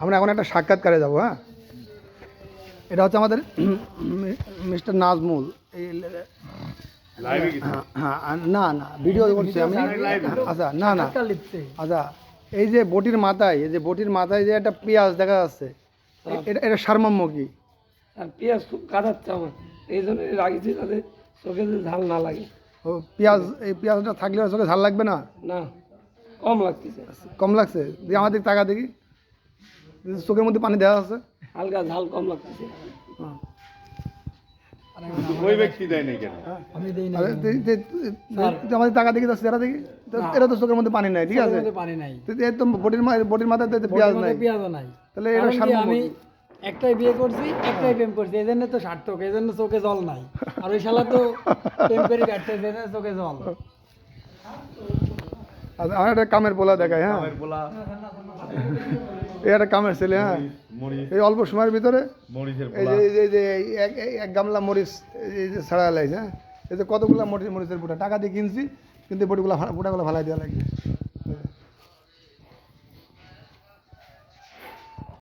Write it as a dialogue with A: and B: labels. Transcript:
A: আমরা এখন একটা সাক্ষাৎকারে যাবো। হ্যাঁ, এটা হচ্ছে আমাদের মিস্টার নাজমুল। এই হ্যাঁ, না না ভিডিও করছি আমি। আচ্ছা না না আচ্ছা, এই যে বটির মাথায়, এই যে বটির মাথায় যে একটা পেঁয়াজ দেখা যাচ্ছে, এটা এটা সারমর্ম কি?
B: আর পেঁয়াজ খুব কাঁদাচ্ছে আমার, এই জন্য রাগিছি যাতে চোখে যদি ঝাল না লাগে।
A: ও পেঁয়াজ, এই পেঁয়াজটা থাকলে চোখে ঝাল লাগবে না?
B: না, কম লাগতেছে।
A: কম লাগছে? দিয়ে আমার দিকে তাকা দেখি, চোখের মধ্যে পানি দেওয়া আছে,
B: হালকা ঝাল কম লাগতেছে।
C: ওই ব্যক্তি দেয় নাই কেন?
A: আমাদের টাকা দেখি, চেহারা দেখি, এটা তো চোখের মধ্যে পানি নাই, ঠিক আছে?
D: পানি নাই,
A: তো বটির মাথায় পেঁয়াজ নাই,
D: পেঁয়াজও নাই।
A: তাহলে এটা
D: আমি একটাই বিয়ে করছি, একটাই প্রেম করছি, এই জন্য তো সার্থক, এই জন্য চোখে জল নাই। আর ওই শালা তো প্রেম করে কাটতে, এই জন্য চোখে জল।
A: আচ্ছা, আমার একটা কামের পোলা দেখায়। হ্যাঁ,
C: বলা
A: এই একটা কামের ছেলে। হ্যাঁ, এই অল্প সময়ের ভিতরে
C: মরিচের
A: এই যে এই যে এক গামলা মরিচ এই যে ছাড়া লাগছে। হ্যাঁ, এই যে কতগুলো মরিচের বুটা টাকা দিয়ে কিনছি, কিন্তু এই বুটাগুলো ফালাই দেওয়া লাগবে।